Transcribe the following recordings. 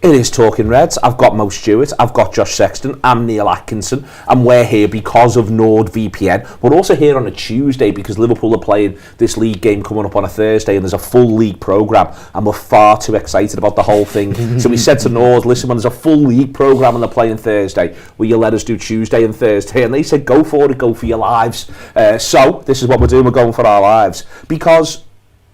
It is Talking Reds. I've got Mo Stewart, I've got Josh Sexton, I'm Neil Atkinson, and we're here because of NordVPN. We're also here on a Tuesday because Liverpool are playing this league game coming up on a Thursday, and there's a full league programme, and we're far too excited about the whole thing. So we said to Nord, listen, when there's a full league programme and they're playing Thursday, will you let us do Tuesday and Thursday? And they said, go for it, go for your lives. So this is what we're doing, we're going for our lives. Because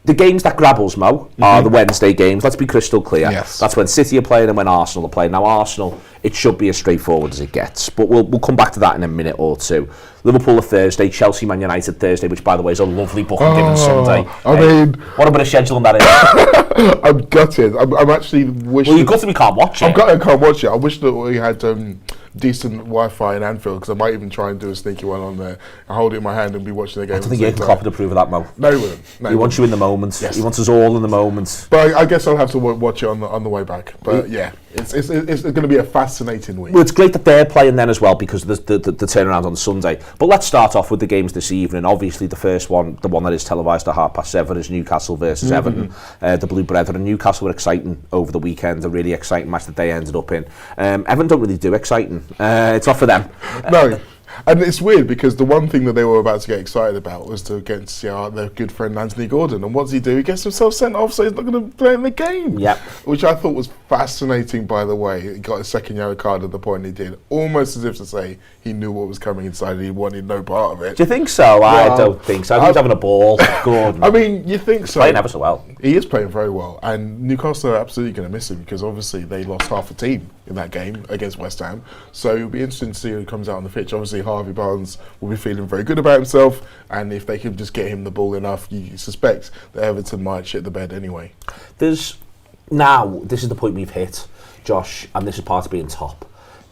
the games that grab us, Mo, are the Wednesday games. Let's be crystal clear. Yes. That's when City are playing and when Arsenal are playing. Now, Arsenal, it should be as straightforward as it gets, but we'll come back to that in a minute or two. Liverpool are Thursday, Chelsea, Man United Thursday, which, by the way, is a lovely booking given Sunday. I mean, what a bit of scheduling that is. I'm gutted. I'm actually wishing. Well, you're gutted we can't watch it. I can't watch it. I wish that we had decent Wi-Fi in Anfield, because I might even try and do a sneaky one on there. I hold it in my hand and be watching the game. I don't think Jürgen Klopp would approve of that, Mo. No, he wouldn't. He wants you in the moment. Yes. He wants us all in the moment. But I guess I'll have to watch it on the way back. But yeah, it's going to be a fascinating week. Well, it's great that they're playing then as well, because the turnaround on Sunday. But let's start off with the games this evening. Obviously, the first one, the one that is televised at 7:30, is Newcastle versus Everton. The Blue Brethren. Newcastle were exciting over the weekend. A really exciting match that they ended up in. Everton don't really do exciting. It's not for them. No. And it's weird because the one thing that they were about to get excited about was to get to see their good friend Anthony Gordon. And what does he do? He gets himself sent off, so he's not going to play in the game. Yep. Which I thought was fascinating, by the way. He got a second yellow card at the point he did, almost as if to say he knew what was coming inside and he wanted no part of it. Do you think so? Well, I don't think so. I think he's having a ball. Gordon. I mean, you think so. Playing ever so well. He is playing very well. And Newcastle are absolutely going to miss him because obviously they lost half a team in that game against West Ham. So it'll be interesting to see who comes out on the pitch. Obviously, Harvey Barnes will be feeling very good about himself, and if they can just get him the ball enough, you suspect that Everton might shit the bed anyway. This is the point we've hit, Josh, and this is part of being top,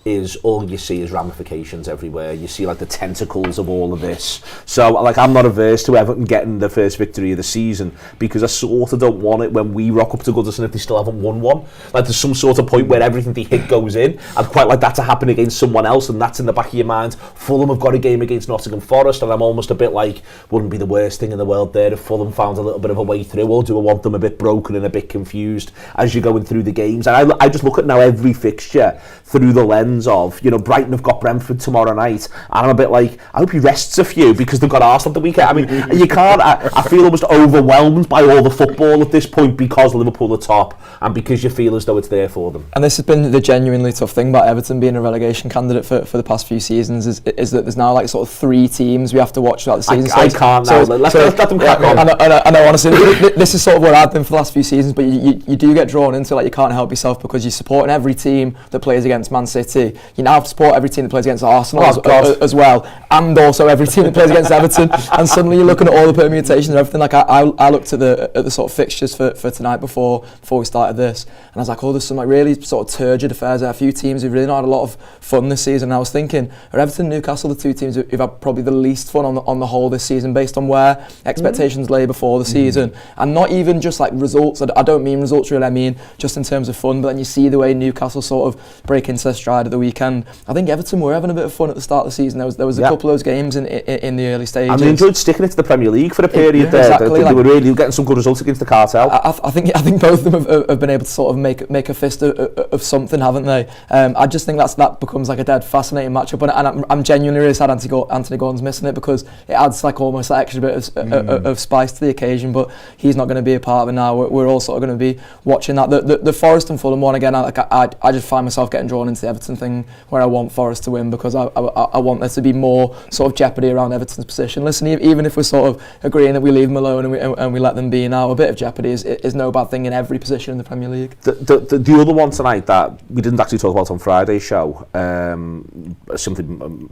is all you see is ramifications everywhere. You see like the tentacles of all of this. So like I'm not averse to Everton getting the first victory of the season, because I sort of don't want it when we rock up to Goodison if they still haven't won one. Like there's some sort of point where everything they hit goes in. I'd quite like that to happen against someone else, and that's in the back of your mind. Fulham have got a game against Nottingham Forest, and I'm almost a bit like, wouldn't be the worst thing in the world there if Fulham found a little bit of a way through, or do I want them a bit broken and a bit confused as you're going through the games? And I just look at now every fixture through the lens of, you know, Brighton have got Brentford tomorrow night, and I'm a bit like, I hope he rests a few because they've got Arsenal the weekend. I mean, you can't. I feel almost overwhelmed by all the football at this point because Liverpool are top and because you feel as though it's there for them. And this has been the genuinely tough thing about Everton being a relegation candidate for the past few seasons is that there's now like sort of 3 teams we have to watch throughout the season. I can't now. Let them crack on. I know, honestly, this is sort of what I've been for the last few seasons, but you do get drawn into, like, you can't help yourself because you're supporting every team that plays against Man City. You now have to support every team that plays against Arsenal as well, and also every team that plays against Everton. And suddenly you're looking at all the permutations and everything. Like I looked at the sort of fixtures for tonight before we started this, and I was like, oh, there's some like really sort of turgid affairs there. A few teams who've really not had a lot of fun this season. And I was thinking, are Everton and Newcastle the 2 teams who've had probably the least fun on the whole this season, based on where expectations lay before the season, and not even just like results. I don't mean results really. I mean just in terms of fun. But then you see the way Newcastle sort of break into their stride at the weekend. I think Everton were having a bit of fun at the start of the season. There was a couple of those games in the early stages. And they enjoyed sticking it to the Premier League for a period there. Exactly, they were really getting some good results against the cartel. I think both of them have been able to sort of make a fist of something, haven't they? I just think that becomes like a dead fascinating matchup, and I'm genuinely really sad Anthony Gordon's missing it, because it adds like almost that extra bit of spice to the occasion. But he's not going to be a part of it now. We're all sort of going to be watching that. The Forest and Fulham one again. I just find myself getting drawn into the Everton thing, where I want Forest to win because I want there to be more sort of jeopardy around Everton's position. Listen, even if we're sort of agreeing that we leave them alone and we let them be now, a bit of jeopardy is no bad thing in every position in the Premier League. The other one tonight that we didn't actually talk about on Friday's show, simply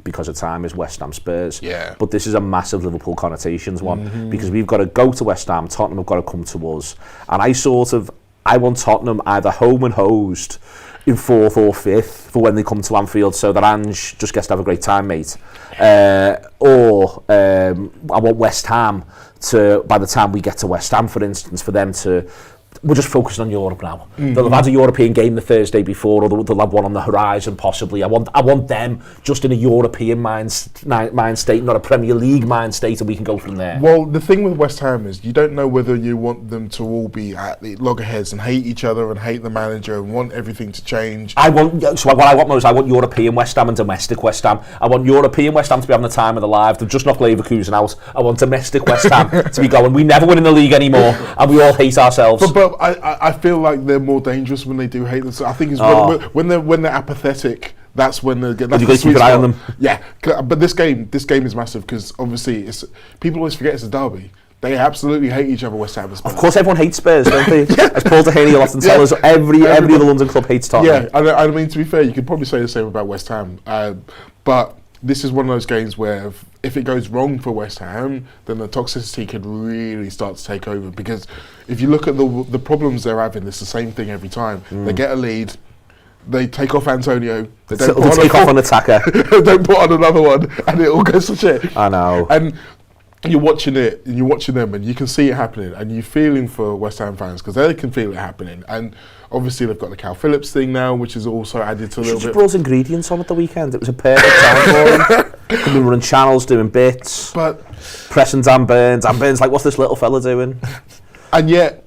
because of time, is West Ham Spurs. Yeah. But this is a massive Liverpool connotations one, because we've got to go to West Ham, Tottenham have got to come to us, and I want Tottenham either home and hosed in 4th or 5th for when they come to Anfield, so that Ange just gets to have a great time, mate. Or I want West Ham to, by the time we get to West Ham, for instance, for them to we're just focused on Europe now. They'll have had a European game the Thursday before, or they'll have one on the horizon possibly. I want them just in a European mind state, not a Premier League mind state, and we can go from there. Well, the thing with West Ham is you don't know whether you want them to all be at the loggerheads and hate each other and hate the manager and want everything to change. What I want most, I want European West Ham and domestic West Ham. I want European West Ham to be having the time of their lives. They've just knocked Leverkusen out. I want domestic West Ham to be going, we never win in the league anymore, and we all hate ourselves. But I feel like they're more dangerous when they do hate them. So I think it's when they're apathetic. That's when they get. That's you got to keep an eye on them. Yeah, but this game is massive because obviously people always forget it's a derby. They absolutely hate each other, West Ham and Spurs. Of course, everyone hates Spurs, don't they? As Paul Dehaney will often tell us, every other London club hates Tottenham. Yeah, I mean, to be fair, you could probably say the same about West Ham. But this is one of those games where if it goes wrong for West Ham, then the toxicity could really start to take over. Because if you look at the problems they're having, it's the same thing every time. They get a lead, they take off Antonio, they take off an attacker, don't put on another one, and it all goes to shit. I know. And you're watching it, and you're watching them, and you can see it happening, and you're feeling for West Ham fans because they can feel it happening. And obviously they've got the Cal Phillips thing now, which is also added to a little bit. Just brought ingredients on at the weekend. It was a perfect time for him. He'd been running channels, doing bits, but pressing Dan Burns. Dan Burns like, what's this little fella doing? And yet,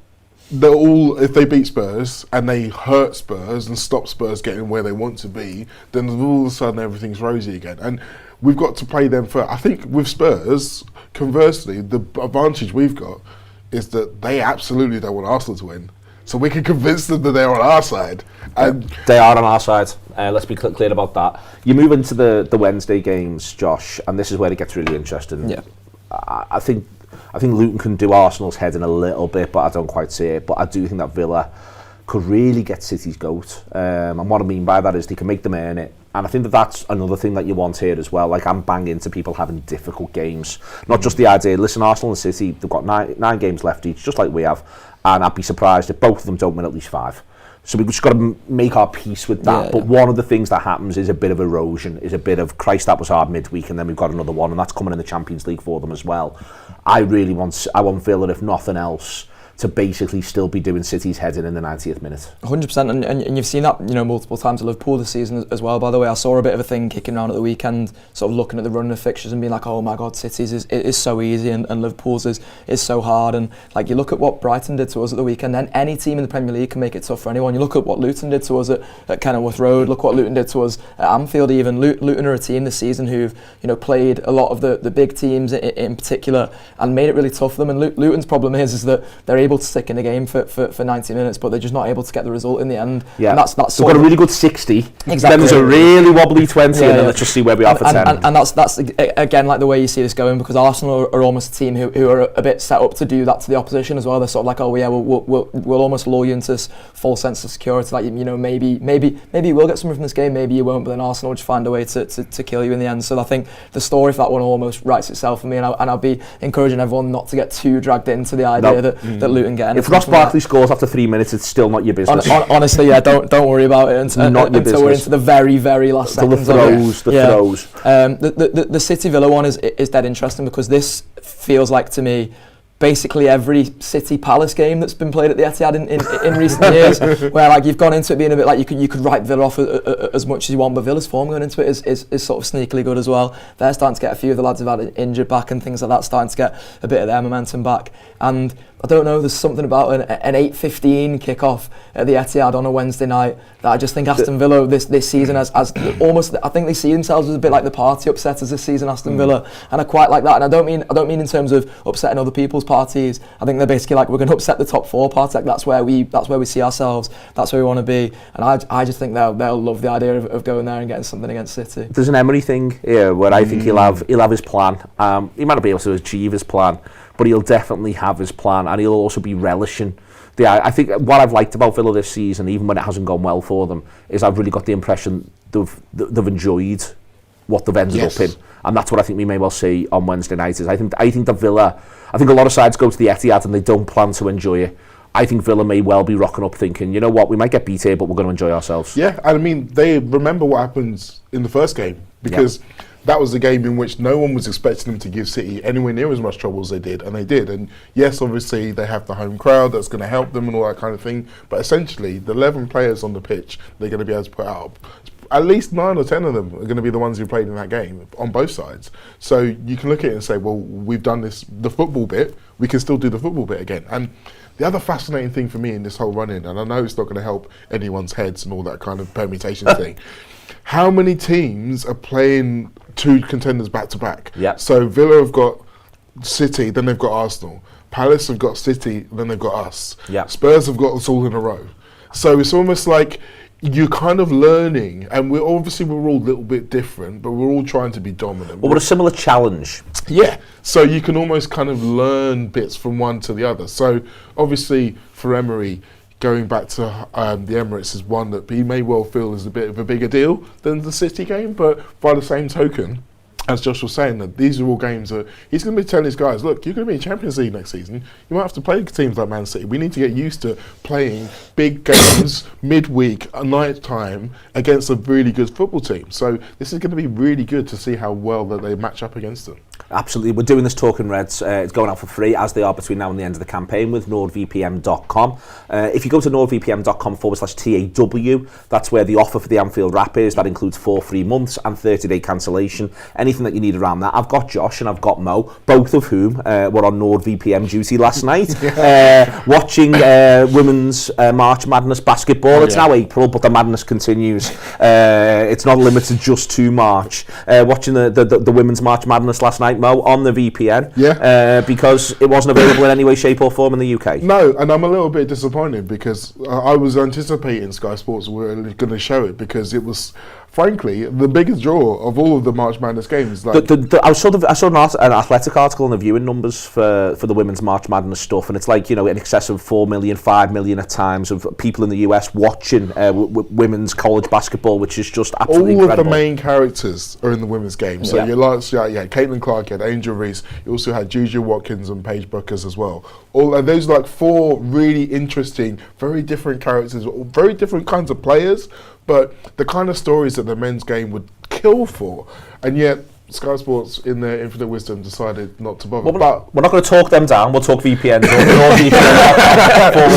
they're all, if they beat Spurs and they hurt Spurs and stop Spurs getting where they want to be, then all of a sudden everything's rosy again. And we've got to play them for, I think with Spurs, conversely, the advantage we've got is that they absolutely don't want Arsenal to win. So we can convince them that they're on our side. And they are on our side. Let's be clear about that. You move into the Wednesday games, Josh, and this is where it gets really interesting. Yeah. I think Luton can do Arsenal's head in a little bit, but I don't quite see it. But I do think that Villa could really get City's goat. And what I mean by that is they can make them earn it. And I think that's another thing that you want here as well. Like, I'm banging to people having difficult games. Not just the idea, listen, Arsenal and City, they've got nine games left each, just like we have. And I'd be surprised if both of them don't win at least 5. So we've just got to make our peace with that. But one of the things that happens is a bit of erosion, is a bit of, Christ, that was hard midweek, and then we've got another one, and that's coming in the Champions League for them as well. I want Villa, if nothing else, to basically still be doing City's head in the 90th minute. 100%, and you've seen that, you know, multiple times at Liverpool this season as well. By the way, I saw a bit of a thing kicking around at the weekend, sort of looking at the run of fixtures and being like, oh my God, City's is so easy and Liverpool's is so hard. And like, you look at what Brighton did to us at the weekend, then any team in the Premier League can make it tough for anyone. You look at what Luton did to us at Kenilworth Road, look what Luton did to us at Anfield even. Luton are a team this season who've, you know, played a lot of the big teams in particular and made it really tough for them. And Luton's problem is that they're able to stick in a game for 90 minutes, but they're just not able to get the result in the end. Yeah, and that's they've got a really good 60. Exactly. Then there's a really wobbly 20, and then let's just see where we are for 10. And that's again like the way you see this going, because Arsenal are almost a team who are a bit set up to do that to the opposition as well. They're sort of like, oh yeah, we'll almost lure you into this false sense of security, like, you know, maybe you will get something from this game, maybe you won't, but then Arsenal will just find a way to kill you in the end. So I think the story for that one almost writes itself for me, and I'll be encouraging everyone not to get too dragged into the idea that Luton get anything. If Ross Barkley scores after 3 minutes, it's still not your business. Honestly, yeah, don't worry about it until we're into the very, very last seconds. The throws. The City Villa one is dead interesting, because this feels like, to me, basically every City Palace game that's been played at the Etihad in recent years, where like you've gone into it being a bit like you could write Villa off as much as you want, but Villa's form going into it is sort of sneakily good as well. They're starting to get a few of the lads who've had injured back and things like that, starting to get a bit of their momentum back. And I don't know, there's something about an 8:15 kickoff at the Etihad on a Wednesday night that I just think Aston Villa this season as almost, I think they see themselves as a bit like the party upsetters this season, Aston Villa, and I quite like that. And I don't mean in terms of upsetting other people's parties. I think they're basically like, we're going to upset the top 4 party. Like that's where we see ourselves. That's where we want to be. And I just think they'll love the idea of going there and getting something against City. There's an Emery thing here where I think he'll have his plan. He might not be able to achieve his plan, but he'll definitely have his plan, and he'll also be relishing. I think what I've liked about Villa this season, even when it hasn't gone well for them, is I've really got the impression they've enjoyed what they've ended up in, and that's what I think we may well see on Wednesday night. Is I think that Villa, I think a lot of sides go to the Etihad and they don't plan to enjoy it. I think Villa may well be rocking up thinking, you know what, we might get beat here, but we're going to enjoy ourselves. Yeah, and I mean, they remember what happened in the first game, because that was the game in which no one was expecting them to give City anywhere near as much trouble as they did, and they did. And yes, obviously they have the home crowd that's going to help them and all that kind of thing, but essentially the 11 players on the pitch they're going to be able to put out, at least 9 or 10 of them are going to be the ones who played in that game on both sides. So you can look at it and say, well, we've done the football bit, we can still do the football bit again. And the other fascinating thing for me in this whole run-in, and I know it's not going to help anyone's heads and all that kind of permutation thing, how many teams are playing 2 contenders back-to-back? Yep. So Villa have got City, then they've got Arsenal. Palace have got City, then they've got us. Yep. Spurs have got us all in a row. So it's almost like you're kind of learning, and we're all a little bit different, but we're all trying to be dominant. But with a similar challenge. Yeah, so you can almost kind of learn bits from one to the other. So obviously for Emery, going back to the Emirates is one that he may well feel is a bit of a bigger deal than the City game, but by the same token, as Josh was saying, that these are all games that he's going to be telling his guys, look, you're going to be in Champions League next season. You might have to play teams like Man City. We need to get used to playing big games midweek, at night time, against a really good football team. So this is going to be really good to see how well that they match up against them. Absolutely. We're doing this Talking Reds. It's going out for free, as they are between now and the end of the campaign, with nordvpn.com. If you go to nordvpn.com/TAW, that's where the offer for the Anfield Wrap is. That includes 4 free months and 30-day cancellation. Anything that you need around that. I've got Josh and I've got Mo, both of whom were on NordVPN duty last night, watching women's March Madness basketball. It's now April, but the madness continues. It's not limited just to March. Watching the women's March Madness last night, Mo, on the VPN, because it wasn't available in any way, shape or form in the UK. No, and I'm a little bit disappointed because I was anticipating Sky Sports were going to show it, because it was, frankly, the biggest draw of all of the March Madness games. Like I saw an Athletic article on the viewing numbers for the women's March Madness stuff, and it's like, in excess of 4 million, 5 million at times of people in the US watching women's college basketball, which is just absolutely incredible. All of the main characters are in the women's game. So you Caitlin Clark, you had Angel Reese, you also had Juju Watkins and Paige Buckers as well. Those are like 4 really interesting, very different characters, very different kinds of players, but the kind of stories that the men's game would kill for, and yet Sky Sports, in their infinite wisdom, decided not to bother. But we're not going to talk them down. We'll talk VPN.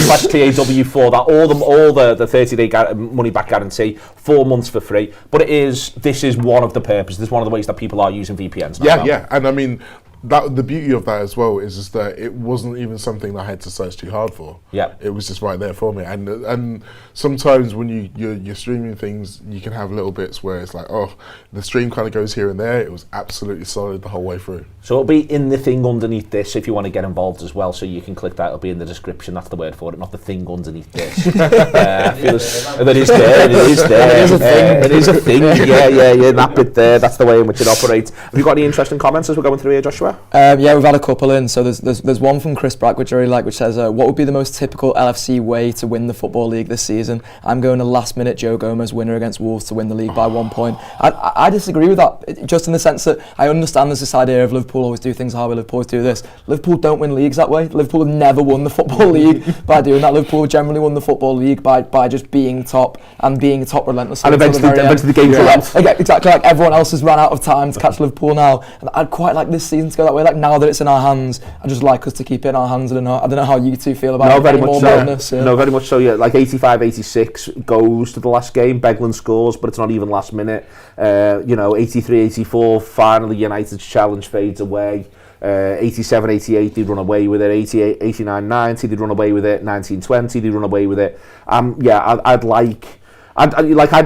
/TAW for that. All the 30-day money back guarantee, 4 months for free. But this is one of the purposes. This is one of the ways that people are using VPNs now. Yeah, and I mean, the beauty of that as well is that it wasn't even something I had to search too hard for. Yeah, it was just right there for me. And sometimes when you're streaming things, you can have little bits where it's like, oh, the stream kind of goes here and there. It was absolutely solid the whole way through. So it'll be in the thing underneath this if you want to get involved as well. So you can click that. It'll be in the description. That's the word for it, not the thing underneath this. I feel that is there. It is there. It is a thing. It is a thing. Yeah. That bit there. That's the way in which it operates. Have you got any interesting comments as we're going through here, Joshua? Yeah, we've had a couple in. So there's one from Chris Brack, which I really like, which says, what would be the most typical LFC way to win the Football League this season? I'm going a last-minute Joe Gomez winner against Wolves to win the league by 1 point. I disagree with that, just in the sense that I understand there's this idea of Liverpool always do things hard, Liverpool always do this. Liverpool don't win leagues that way. Liverpool have never won the Football League by doing that. Liverpool have generally won the Football League by just being top and being top relentlessly. And eventually the game collapsed. Exactly, like everyone else has run out of time to catch Liverpool now. And I'd quite like this season to go that way. Like, now that it's in our hands, I'd just like us to keep it in our hands. I don't know how you two feel about it. Very much so. No, very much so. Yeah, like 85-86 goes to the last game. Beglan scores, but it's not even last minute. 83-84. Finally, United's challenge fades away. 87-88, they'd run away with it. 89-90, they'd run away with it. 19-20, they'd run away with it. I'd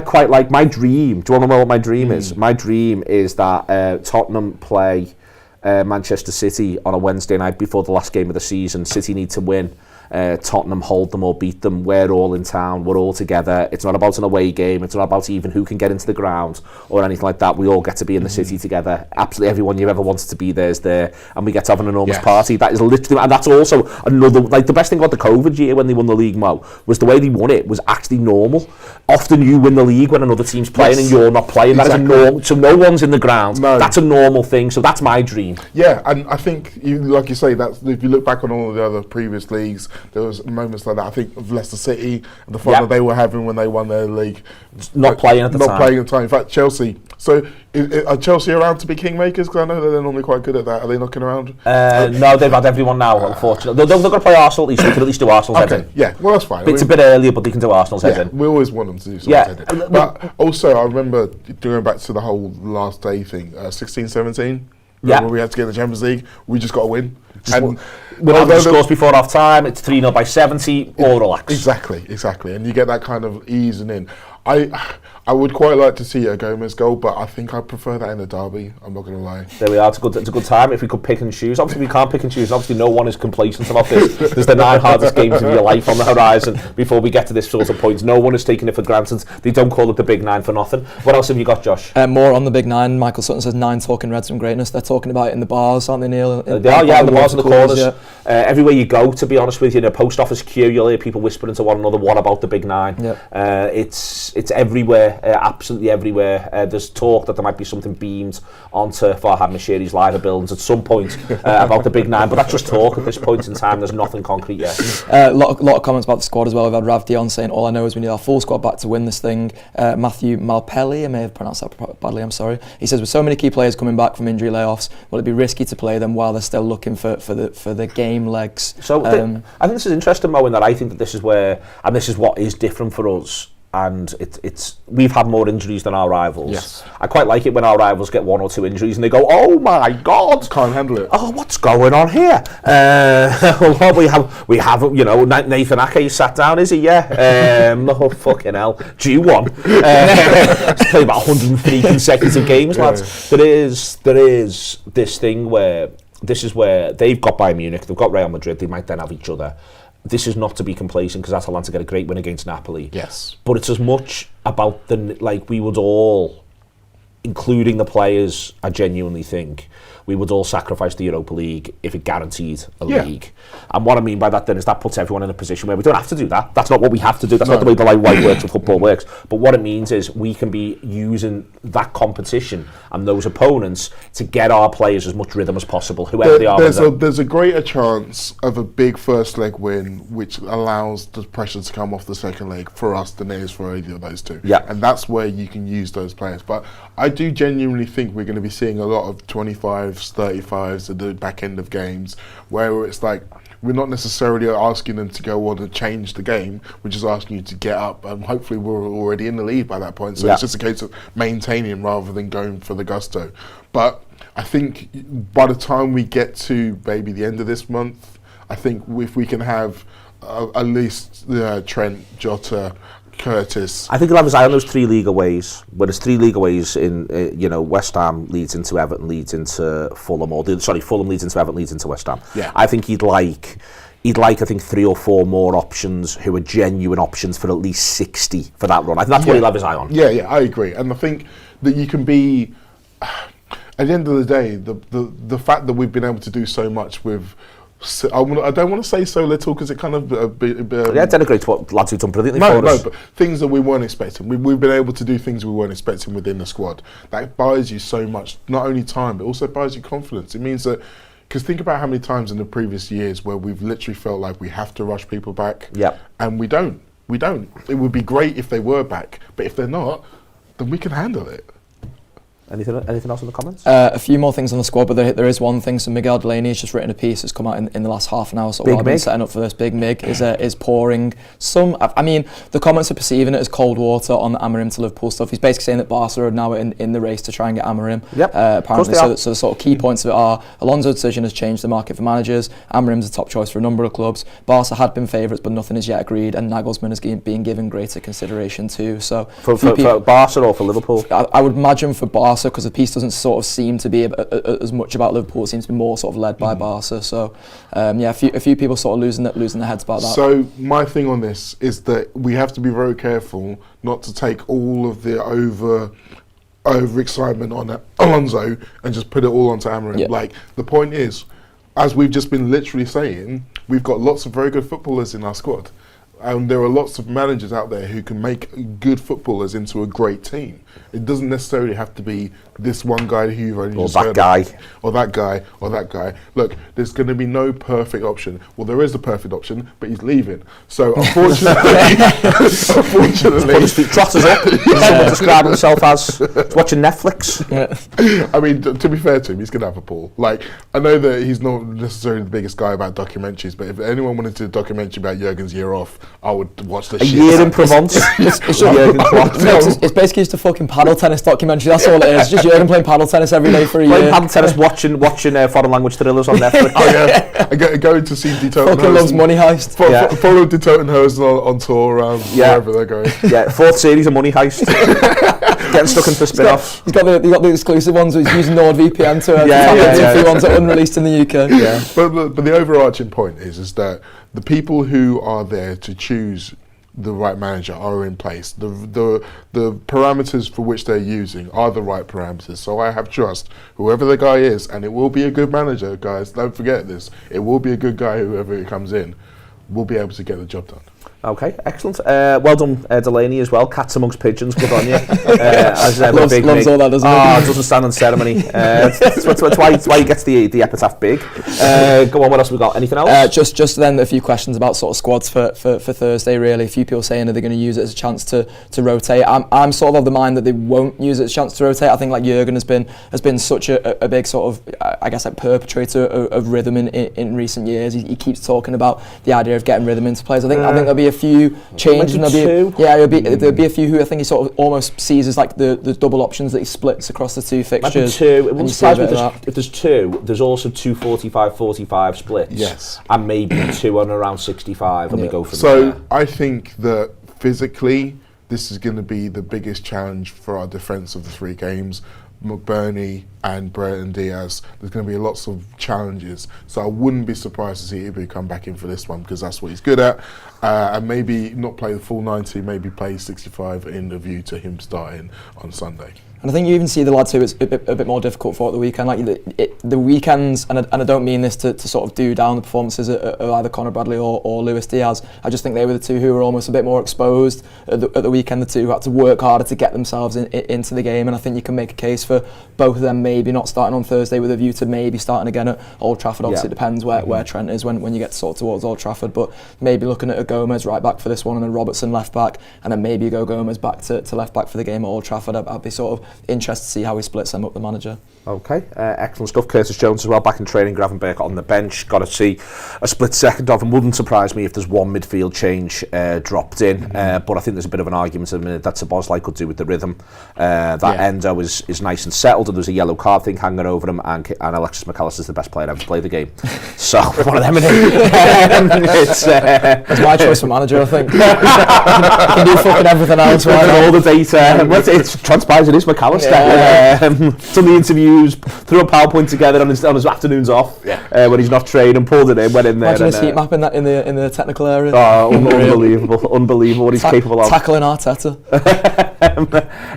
quite like my dream. Do you want to know what my dream is? My dream is that Tottenham play Manchester City on a Wednesday night before the last game of the season. City need to win. Tottenham hold them or beat them. We're all in town. We're all together. It's not about an away game. It's not about even who can get into the ground or anything like that. We all get to be in the city together. Absolutely everyone you ever wanted to be there is there, and we get to have an enormous party. That is literally, and that's also another, like, the best thing about the COVID year when they won the league, Mo, was the way they won it was actually normal. Often you win the league when another team's playing and you're not playing. Exactly. That is a normal. So no one's in the ground. No. That's a normal thing. So that's my dream. Yeah, and I think, like you say, that if you look back on all of the other previous leagues, There was moments like that. I think of Leicester City and the fun that they were having when they won their league. Not playing at the time. In fact, Chelsea. So are Chelsea around to be kingmakers? Because I know that they're normally quite good at that. Are they knocking around? No, they've had everyone now, unfortunately. They're going to play Arsenal at least. They can at least do Arsenal's head in. Yeah, well, that's fine. It's a bit earlier, but they can do Arsenal's head in. We always want them to do something head in. But also, I remember going back to the whole last day thing, 16-17. When we had to get in the Champions League, we just got to win. And without the scores before half time, it's 3-0 by 70, all relax. Exactly. And you get that kind of easing in. I would quite like to see a Gomez goal, but I think I prefer that in a derby. I'm not going to lie. There we are. It's a good time if we could pick and choose. Obviously, we can't pick and choose. Obviously, no one is complacent about this. There's the 9 hardest games of your life on the horizon before we get to this sort of point. No one is taking it for granted. They don't call it the Big 9 for nothing. What else have you got, Josh? More on the Big 9. Michael Sutton says 9 talking Reds greatness. They're talking about it in the bars, aren't they, Neil? They are, in the bars and the corners. Yeah. Everywhere you go, to be honest with you, in a post office queue, you'll hear people whispering to one another, what about the Big 9? Yeah. It's everywhere, absolutely everywhere. There's talk that there might be something beamed onto Farhad Moshiri's live buildings at some point about the Big 9, but that's just talk at this point in time. There's nothing concrete yet. A lot of comments about the squad as well. We've had Rav Dion saying, all I know is we need our full squad back to win this thing. Matthew Malpelli, I may have pronounced that badly, I'm sorry. He says, with so many key players coming back from injury layoffs, will it be risky to play them while they're still looking for the game legs? So I think this is interesting, Mo, in that I think that this is where, and this is what is different for us, and it's we've had more injuries than our rivals. Yes. I quite like it when our rivals get 1 or 2 injuries and they go, oh my God, can't handle it. Oh, what's going on here? we have Nathan Ake sat down, is he? Yeah. Oh fucking hell. Due one. He's played about 103 consecutive games, lads. There is this thing where this is where they've got Bayern Munich, they've got Real Madrid, they might then have each other. This is not to be complacent because Atalanta get a great win against Napoli. Yes. But it's as much about we would all, including the players, I genuinely think, we would all sacrifice the Europa League if it guaranteed a league. And what I mean by that then is that puts everyone in a position where we don't have to do that. That's not what we have to do. That's not the way the life works or football works. But what it means is we can be using that competition and those opponents to get our players as much rhythm as possible, whoever they are. There's a greater chance of a big first leg win, which allows the pressure to come off the second leg for us than it is for either of those two. Yeah. And that's where you can use those players. But I do genuinely think we're going to be seeing a lot of 25s, 35s at the back end of games, where it's like we're not necessarily asking them to go on and change the game, we're just asking you to get up, and hopefully we're already in the lead by that point, so it's just a case of maintaining rather than going for the gusto. But I think by the time we get to maybe the end of this month, I think if we can have at least Trent, Jota, Curtis. I think he'll have his eye on those 3 league aways. Where there's 3 league aways in, West Ham leads into Everton, leads into Fulham, Fulham leads into Everton, leads into West Ham. Yeah. I think he'd like, I think, 3 or 4 more options who are genuine options for at least 60 for that run. I think that's what he'll have his eye on. Yeah, I agree. And I think that you can be, at the end of the day, the fact that we've been able to do so much with, I don't want to say so little because it kind of denigrates what lads who've done brilliantly for us. But things that we weren't expecting. We've been able to do things we weren't expecting within the squad. That buys you so much, not only time, but also buys you confidence. It means that, because think about how many times in the previous years where we've literally felt like we have to rush people back, and we don't. It would be great if they were back, but if they're not, then we can handle it. Anything else in the comments? A few more things on the squad, but there is one thing. So Miguel Delaney has just written a piece that's come out in the last half an hour. So while I've been setting up for this, Big Mig is pouring some. I mean, the comments are perceiving it as cold water on the Amorim to Liverpool stuff. He's basically saying that Barca are now in the race to try and get Amorim. Apparently, so the sort of key points of it are: Alonso's decision has changed the market for managers. Amorim's a top choice for a number of clubs. Barca had been favourites, but nothing is yet agreed, and Nagelsmann is being given greater consideration too. So for Barca or for Liverpool? I would imagine for Barca, because the piece doesn't sort of seem to be as much about Liverpool. It seems to be more sort of led by Barca. So a few people sort of losing their heads about that. So my thing on this is that we have to be very careful not to take all of the over excitement on Alonso and just put it all onto Amorim. Yeah. Like, the point is, as we've just been literally saying, we've got lots of very good footballers in our squad. And there are lots of managers out there who can make good footballers into a great team. It doesn't necessarily have to be this one guy who you've only Or just that heard guy. of, or that guy, or that guy. Look, there's going to be no perfect option. Well, there is a perfect option, but he's leaving. So unfortunately, Put his feet trotters up. He'll describe himself as he's watching Netflix. I mean, to be fair to him, he's going to have a ball. Like, I know that he's not necessarily the biggest guy about documentaries, but if anyone wanted to do a documentary about Jurgen's year off, I would watch the A shit. year in Provence. Jurgen Klopp. It's basically just a fucking paddle tennis documentary. That's all it is. Just Jurgen playing paddle tennis every day for a year. Playing paddle tennis, watching foreign language thrillers on Netflix. Oh yeah, I go to see De Fucking loves Money Heist. Follow De Totenhausen on tour around wherever they're going. Yeah, 4th series of Money Heist. Getting stuck into spin-off. He's got the exclusive ones. He's using NordVPN to tap into a few ones that are unreleased in the UK. Yeah. But the overarching point is that the people who are there to choose the right manager are in place. The parameters for which they're using are the right parameters. So I have trust, whoever the guy is, and it will be a good manager, guys. Don't forget this. It will be a good guy, whoever it comes in, will be able to get the job done. Okay, excellent. Well done, Delaney, as well. Cats amongst pigeons, good on you. As loves all that, doesn't he? Doesn't stand on ceremony. That's why he gets the epitaph big. Go on, what else have we got? Anything else? Just then a few questions about sort of squads for Thursday, really. A few people saying that they're going to use it as a chance to rotate. I'm sort of the mind that they won't use it as a chance to rotate. I think like Jurgen has been such a big sort of, I guess, like perpetrator of rhythm in recent years. He keeps talking about the idea of getting rhythm into players. I think there'll be a few changes, and there'll be a few who I think he sort of almost sees as like the double options that he splits across the two fixtures. It wouldn't surprise me if there's two. There's also two 45-45 splits. Yes, and maybe two on around 65, and we go from there. So I think that physically, this is going to be the biggest challenge for our defence of the 3 games. McBurney and Brereton Diaz, there's going to be lots of challenges, so I wouldn't be surprised to see Ibu come back in for this one, because that's what he's good at, and maybe not play the full 90, maybe play 65 in the view to him starting on Sunday. And I think you even see the lads who it's a bit more difficult for at the weekend. Like the weekends, and I don't mean this to sort of do down the performances of either Conor Bradley or Luis Diaz. I just think they were the two who were almost a bit more exposed at the weekend. The two who had to work harder to get themselves into the game. And I think you can make a case for both of them maybe not starting on Thursday with a view to maybe starting again at Old Trafford. Obviously, it depends where Trent is when you get sort of towards Old Trafford. But maybe looking at a Gomez right back for this one, and then Robertson left back, and then maybe you go Gomez back to left back for the game at Old Trafford. I'd be sort of interested to see how he splits them up, the manager. Okay, excellent stuff. Curtis Jones as well, back in training. Gravenberch on the bench. Got to see a split second of, and wouldn't surprise me if there's one midfield change dropped in. But I think there's a bit of an argument at the minute that Szoboszlai could do with the rhythm. Endo is nice and settled, and there's a yellow card thing hanging over him, and Alexis McAllister's the best player ever to play the game. So one of them in it. It's my choice for manager, I think. He can do fucking everything else. Right? All the data. It transpires it is McAllister. Done the interviews, threw a PowerPoint together on his afternoons off when he's not training, pulled it in, went in there. Imagine his heat map in the technical area. Oh, unbelievable what he's capable of. Tackling Arteta.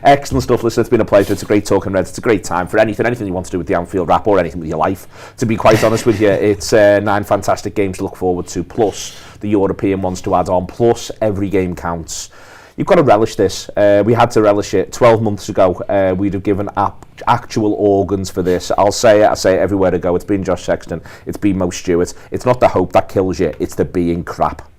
Excellent stuff, listen. It's been a pleasure. It's a great talking red. It's a great time for anything you want to do with the Anfield Wrap or anything with your life. To be quite honest with you, it's 9 fantastic games to look forward to, plus the European ones to add on, plus every game counts. You've got to relish this. We had to relish it 12 months ago. We'd have given actual organs for this. I say it everywhere I go. It's been Josh Sexton. It's been Mo Stewart. It's not the hope that kills you. It's the being crap.